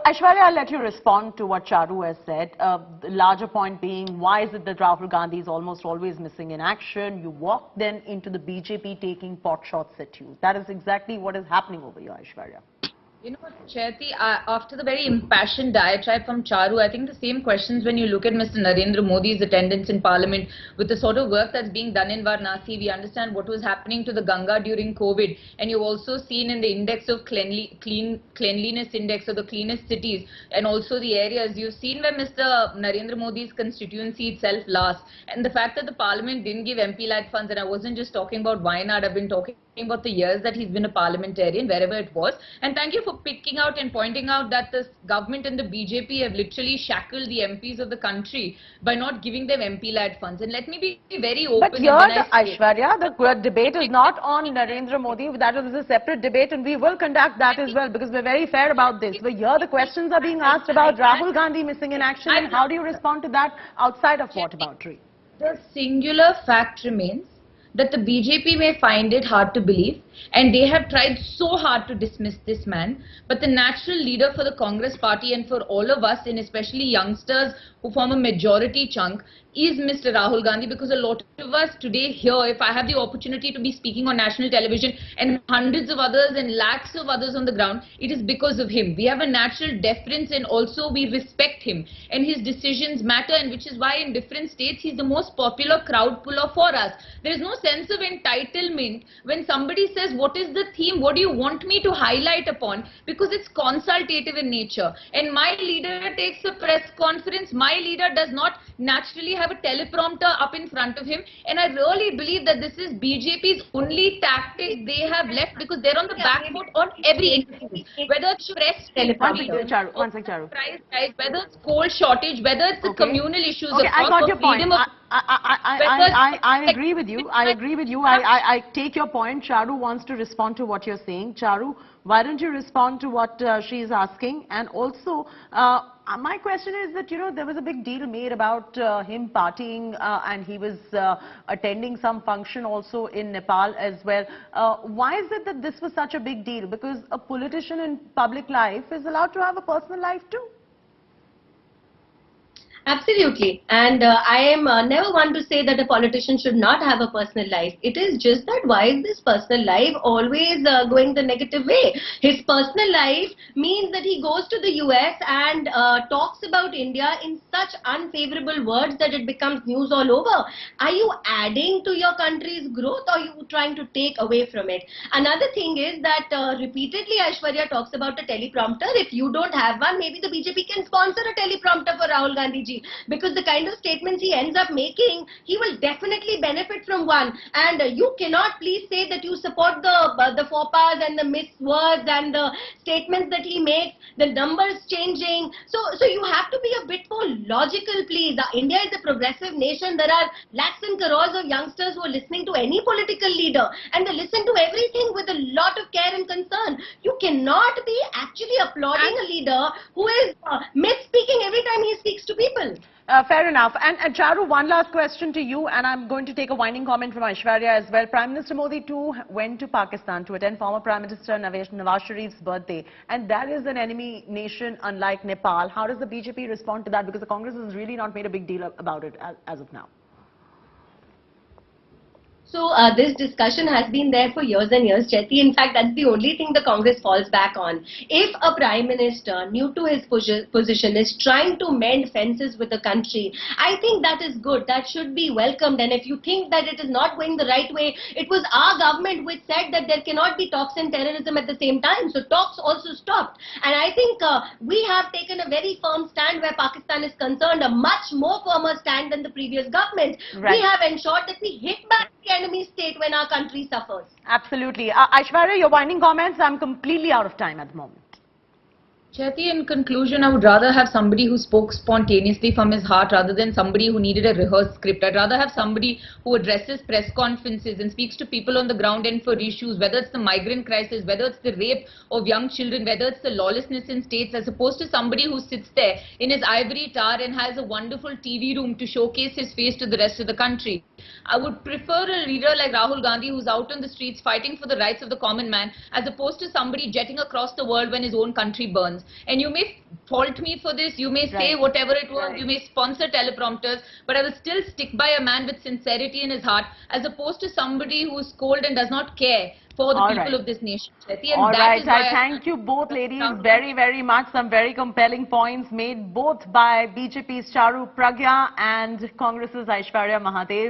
Aiyshwarya, I'll let you respond to what Charu has said. The larger point being, why is it that Rahul Gandhi is almost always missing in action? You walk then into the BJP taking pot shots at you. That is exactly what is happening over here, Aiyshwarya. You know, Chaiti, after the very impassioned diatribe from Charu, I think the same questions when you look at Mr. Narendra Modi's attendance in Parliament with the sort of work that's being done in Varanasi. We understand what was happening to the Ganga during COVID, and you've also seen in the index of cleanliness index, or the cleanest cities, and also the areas, you've seen where Mr. Narendra Modi's constituency itself lasts, and the fact that the Parliament didn't give MP-led funds, and I wasn't just talking about Wayanad, I've been talking about the years that he's been a parliamentarian, wherever it was. And thank you for picking out and pointing out that the government and the BJP have literally shackled the MPs of the country by not giving them MP-led funds. And let me be very open. But here, Aiyshwarya, the debate is not on Narendra Modi. That is a separate debate, and we will conduct that as well, because we're very fair about this. But here the questions are being asked about Rahul Gandhi missing in action, and how do you respond to that outside of whataboutery? The singular fact remains that the BJP may find it hard to believe, and they have tried so hard to dismiss this man, but the natural leader for the Congress party and for all of us, and especially youngsters who form a majority chunk, is Mr. Rahul Gandhi, because a lot of us today here, if I have the opportunity to be speaking on national television and hundreds of others and lakhs of others on the ground, it is because of him. We have a natural deference, and also we respect him, and his decisions matter, and which is why in different states he's the most popular crowd puller for us. There is no sense of entitlement when somebody says, what is the theme, what do you want me to highlight upon, because it's consultative in nature. And my leader takes a press conference, my leader does not naturally have a teleprompter up in front of him, and I really believe that this is BJP's only tactic they have left, because they're on the back foot on every issue, whether it's press teleprompter, whether it's coal shortage, whether it's the communal issues of I got your point. I agree with you. I take your point. Charu wants to respond to what you're saying. Charu, why don't you respond to what she is asking? And also, my question is that, you know, there was a big deal made about him partying and he was attending some function also in Nepal as well. Why is it that this was such a big deal? Because a politician in public life is allowed to have a personal life too. Absolutely. And I am never one to say that a politician should not have a personal life. It is just that why is this personal life always going the negative way? His personal life means that he goes to the US and talks about India in such unfavorable words that it becomes news all over. Are you adding to your country's growth, or are you trying to take away from it? Another thing is that repeatedly Aiyshwarya talks about a teleprompter. If you don't have one, maybe the BJP can sponsor a teleprompter for Rahul Gandhi ji. Because the kind of statements he ends up making, he will definitely benefit from one. And you cannot please say that you support the faux pas and the missed words and the statements that he makes, the numbers changing. So you have to be a bit more logical, please. India is a progressive nation. There are lakhs and crores of youngsters who are listening to any political leader, and they listen to everything with a lot of care and concern. You cannot be actually applauding a leader who is misspeaking every time he speaks to people. Fair enough. And Charu, one last question to you, and I'm going to take a winding comment from Aiyshwarya as well. Prime Minister Modi too went to Pakistan to attend former Prime Minister Nawaz Sharif's birthday, and that is an enemy nation unlike Nepal. How does the BJP respond to that? Because the Congress has really not made a big deal about it as of now. So this discussion has been there for years and years, Chaiti. In fact, that's the only thing the Congress falls back on. If a Prime Minister, new to his position, is trying to mend fences with the country, I think that is good. That should be welcomed. And if you think that it is not going the right way, it was our government which said that there cannot be talks and terrorism at the same time. So talks also stopped. And I think we have taken a very firm stand where Pakistan is concerned, a much more firmer stand than the previous government. Right. We have ensured that we hit back the enemy state when our country suffers. Absolutely. Aiyshwarya, your winding comments. I'm completely out of time at the moment. Chaiti, in conclusion, I would rather have somebody who spoke spontaneously from his heart rather than somebody who needed a rehearsed script. I'd rather have somebody who addresses press conferences and speaks to people on the ground and for issues, whether it's the migrant crisis, whether it's the rape of young children, whether it's the lawlessness in states, as opposed to somebody who sits there in his ivory tower and has a wonderful TV room to showcase his face to the rest of the country. I would prefer a leader like Rahul Gandhi who's out on the streets fighting for the rights of the common man, as opposed to somebody jetting across the world when his own country burns. And you may fault me for this, you may say whatever it was, you may sponsor teleprompters, but I will still stick by a man with sincerity in his heart, as opposed to somebody who is cold and does not care for the people of this nation. All right, I thank you both ladies very, very much. Some very compelling points made both by BJP's Charu Pragya and Congress's Aiyshwarya Mahadev.